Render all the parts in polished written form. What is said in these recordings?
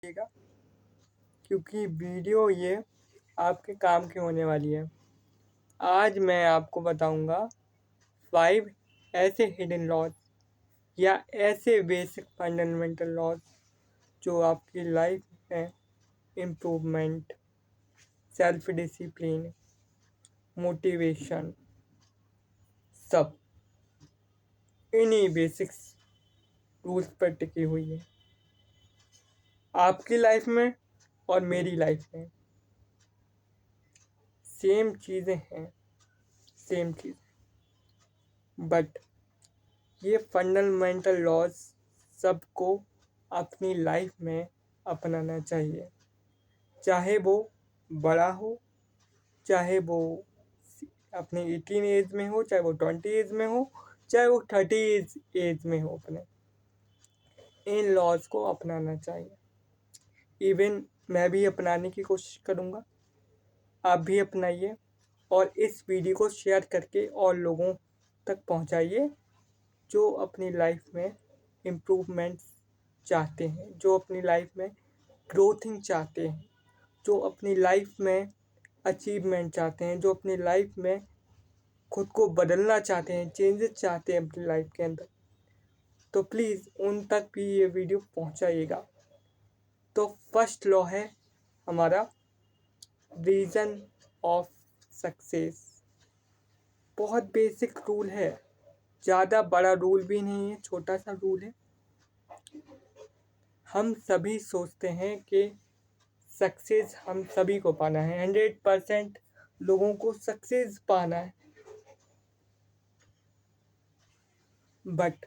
देगा क्योंकि वीडियो ये आपके काम की होने वाली है। आज मैं आपको बताऊंगा 5 ऐसे हिडन लॉज या ऐसे बेसिक फंडामेंटल लॉज जो आपकी लाइफ में इम्प्रूवमेंट, सेल्फ डिसिप्लिन, मोटिवेशन सब इन्हीं बेसिक्स रूल्स पर टिकी हुई है। आपकी लाइफ में और मेरी लाइफ में सेम चीज़ें हैं, सेम चीज़, बट ये फंडामेंटल लॉज सबको अपनी लाइफ में अपनाना चाहिए, चाहे वो बड़ा हो, चाहे वो अपने 18 एज में हो, चाहे वो 20 एज में हो, चाहे वो 30 एज में हो। अपने इन लॉज को अपनाना चाहिए। इवन मैं भी अपनाने की कोशिश करूँगा, आप भी अपनाइए और इस वीडियो को शेयर करके और लोगों तक पहुँचाइए जो अपनी लाइफ में इम्प्रूवमेंट्स चाहते हैं, जो अपनी लाइफ में ग्रोथिंग चाहते हैं, जो अपनी लाइफ में अचीवमेंट चाहते हैं, जो अपनी लाइफ में खुद को बदलना चाहते हैं, चेंजेस चाहते हैं अपनी लाइफ के अंदर। तो प्लीज़ उन तक भी ये वीडियो पहुंचाइएगा। तो फर्स्ट लॉ है हमारा रीज़न ऑफ सक्सेस। बहुत बेसिक रूल है, ज़्यादा बड़ा रूल भी नहीं है, छोटा सा रूल है। हम सभी सोचते हैं कि सक्सेस हम सभी को पाना है, 100% लोगों को सक्सेस पाना है, बट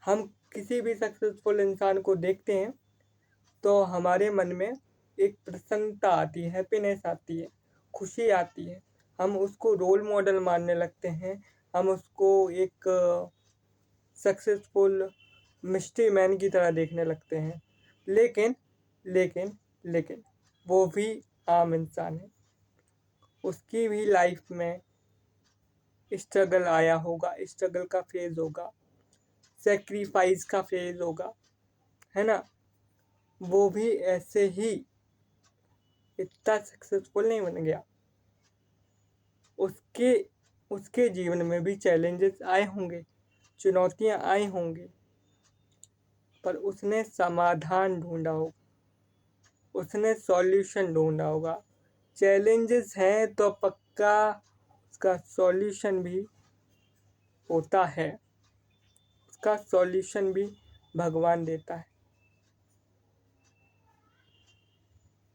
हम किसी भी सक्सेसफुल इंसान को देखते हैं तो हमारे मन में एक प्रसन्नता आती है, हैप्पीनेस आती है, खुशी आती है। हम उसको रोल मॉडल मानने लगते हैं, हम उसको एक सक्सेसफुल मिस्ट्री मैन की तरह देखने लगते हैं। लेकिन लेकिन लेकिन वो भी आम इंसान है, उसकी भी लाइफ में स्ट्रगल आया होगा, स्ट्रगल का फेज़ होगा, सेक्रीफाइस का फेज़ होगा, है ना। वो भी ऐसे ही इतना सक्सेसफुल नहीं बन गया, उसके उसके जीवन में भी चैलेंजेस आए होंगे, चुनौतियां आई होंगी, पर उसने समाधान ढूंढा होगा, उसने सॉल्यूशन ढूंढा होगा। चैलेंजेस हैं तो पक्का उसका सॉल्यूशन भी होता है, उसका सॉल्यूशन भी भगवान देता है।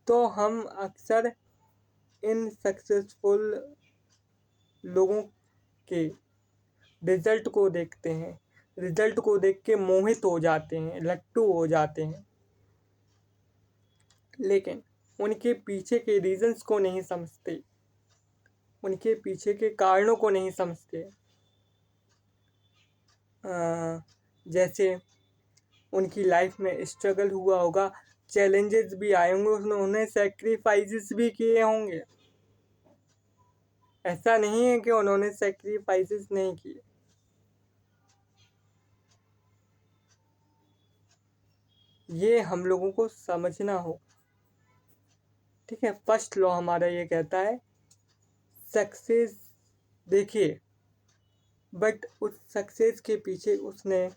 तो हम अक्सर इन सक्सेसफुल लोगों के रिजल्ट को देखते हैं, रिजल्ट को देख के मोहित हो जाते हैं, लट्टू हो जाते हैं, लेकिन उनके पीछे के रीजंस को नहीं समझते, उनके पीछे के कारणों को नहीं समझते। जैसे उनकी लाइफ में स्ट्रगल हुआ होगा, चैलेंजेस भी आए होंगे, उन्होंने सेक्रीफाइसेस भी किए होंगे। ऐसा नहीं है कि उन्होंने सेक्रीफाइसेस नहीं किए। ये हम लोगों को समझना हो, ठीक है। फर्स्ट लॉ हमारा ये कहता है सक्सेस देखिए, बट उस सक्सेस के पीछे उसने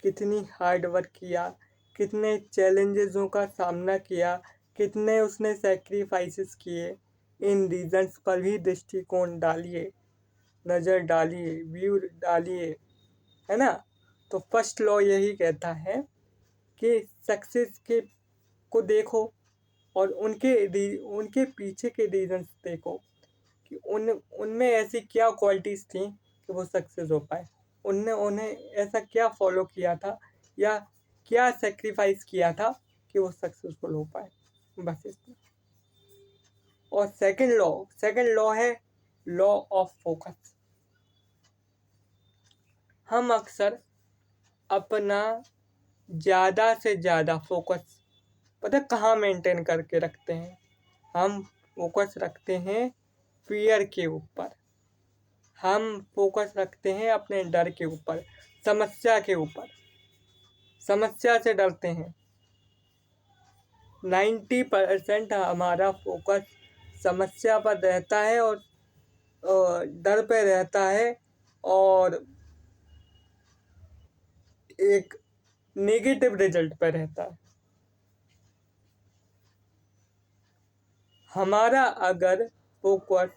कितनी हार्ड वर्क किया, कितने चैलेंजेसों का सामना किया, कितने उसने सेक्रीफाइसेस किए, इन रीजंस पर भी दृष्टिकोण डालिए, नज़र डालिए, व्यू डालिए, है ना। तो फर्स्ट लॉ यही कहता है कि सक्सेस के को देखो और उनके पीछे के रीजंस देखो कि उनमें ऐसी क्या क्वालिटीज़ थी कि वो सक्सेस हो पाए, उन्हें ऐसा क्या फॉलो किया था या क्या सेक्रीफाइस किया था कि वो सक्सेसफुल हो पाए, बस इतना। और सेकंड लॉ है लॉ ऑफ फोकस। हम अक्सर अपना ज़्यादा से ज़्यादा फोकस पता कहाँ मेंटेन करके रखते हैं, हम फोकस रखते हैं फियर के ऊपर, हम फोकस रखते हैं अपने डर के ऊपर, समस्या के ऊपर, समस्या से डरते हैं। 90% हमारा फोकस समस्या पर रहता है और डर पे रहता है और एक नेगेटिव रिजल्ट पर रहता है। हमारा अगर फोकस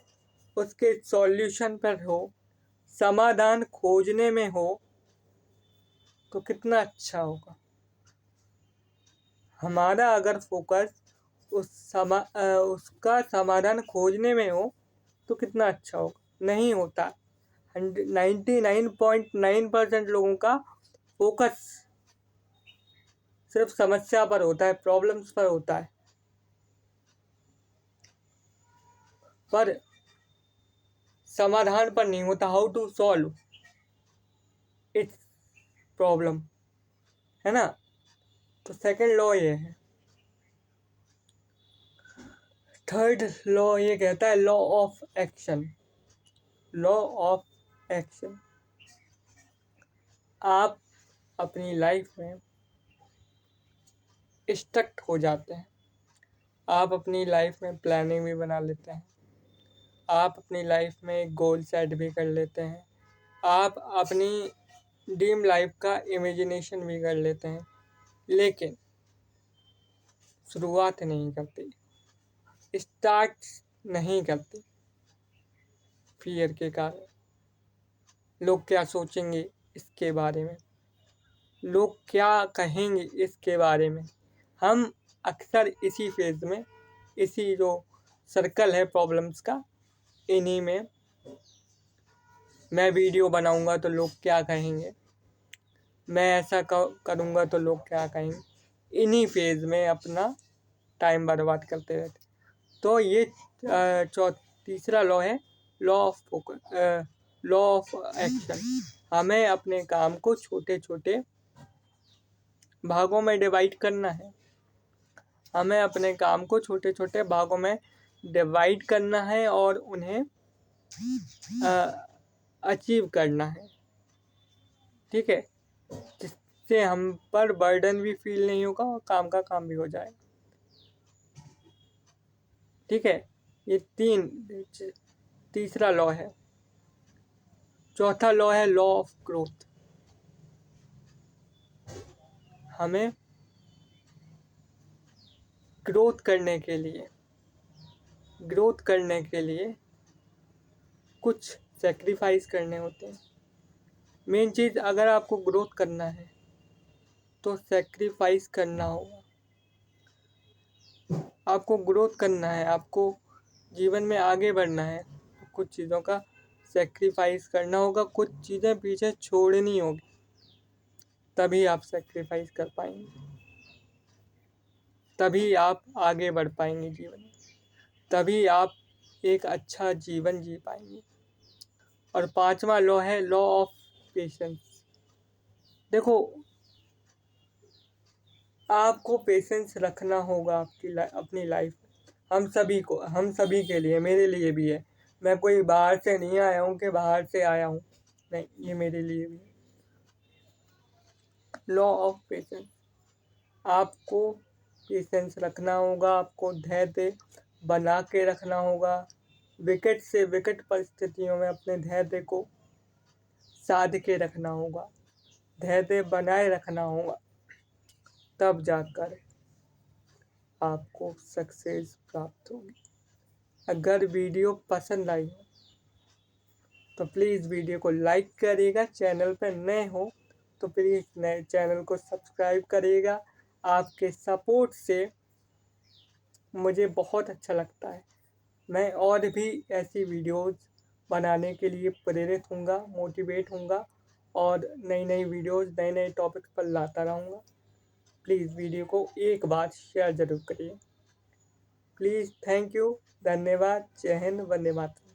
उसके सॉल्यूशन पर हो, समाधान खोजने में हो, तो कितना अच्छा होगा। हमारा अगर फोकस उसका समाधान खोजने में हो तो कितना अच्छा होगा। नहीं होता। 99.9% लोगों का फोकस सिर्फ समस्या पर होता है, प्रॉब्लम्स पर होता है, पर समाधान पर नहीं होता। How to solve its problem, है ना। तो सेकंड लॉ ये है। थर्ड लॉ ये कहता है law of action. Law of action. आप अपनी लाइफ में स्टक हो जाते हैं। आप अपनी लाइफ में प्लानिंग भी बना लेते हैं, आप अपनी लाइफ में एक गोल सेट भी कर लेते हैं, आप अपनी ड्रीम लाइफ का इमेजिनेशन भी कर लेते हैं, लेकिन शुरुआत नहीं करते, स्टार्ट नहीं करते, फियर के कारण। लोग क्या सोचेंगे इसके बारे में, लोग क्या कहेंगे इसके बारे में। हम अक्सर इसी फेज में, इसी जो सर्कल है प्रॉब्लम्स का, इन्हीं में मैं वीडियो बनाऊंगा तो लोग क्या कहेंगे, मैं ऐसा करूंगा तो लोग क्या कहेंगे, इन्हीं फेज में अपना टाइम बर्बाद करते रहते। तो ये तीसरा लॉ है law of focus, law of action. हमें अपने काम को छोटे छोटे भागों में डिवाइड करना है। हमें अपने काम को छोटे छोटे भागों में डिवाइड करना है और उन्हें अचीव करना है। ठीक है, जिससे हम पर बर्डन भी फील नहीं होगा और काम का काम भी हो जाए। ठीक है, ये तीसरा लॉ है। चौथा लॉ है लॉ ऑफ ग्रोथ। हमें ग्रोथ करने के लिए कुछ सेक्रीफाइस करने होते हैं। मेन चीज़, अगर आपको ग्रोथ करना है तो सेक्रीफाइस करना होगा। आपको ग्रोथ करना है, आपको जीवन में आगे बढ़ना है तो कुछ चीज़ों का सेक्रीफाइस करना होगा, कुछ चीज़ें पीछे छोड़नी होगी, तभी आप सेक्रीफाइस कर पाएंगे, तभी आप आगे बढ़ पाएंगे जीवन में, तभी आप एक अच्छा जीवन जी पाएंगे। और पांचवा लॉ है लॉ ऑफ पेशेंस। देखो, आपको पेशेंस रखना होगा अपनी लाइफ में। हम सभी के लिए, मेरे लिए भी है। मैं कोई बाहर से नहीं आया हूँ कि बाहर से आया हूँ, नहीं, ये मेरे लिए भी है। Law of patience. आपको पेशेंस रखना होगा, आपको धैर्य बना के रखना होगा। विकट से विकट परिस्थितियों में अपने धैर्य को साध के रखना होगा, धैर्य बनाए रखना होगा, तब जाकर आपको सक्सेस प्राप्त होगी। अगर वीडियो पसंद आई हो तो प्लीज़ वीडियो को लाइक करिएगा। चैनल पर नए हो तो प्लीज़ नए चैनल को सब्सक्राइब करिएगा। आपके सपोर्ट से मुझे बहुत अच्छा लगता है। मैं और भी ऐसी वीडियोस बनाने के लिए प्रेरित होऊंगा, मोटिवेट होऊंगा और नई नई वीडियोस, नए नए टॉपिक्स पर लाता रहूँगा। प्लीज़ वीडियो को एक बार शेयर ज़रूर करिए। प्लीज़, थैंक यू, धन्यवाद, जय हिंद, वंदे मातरम।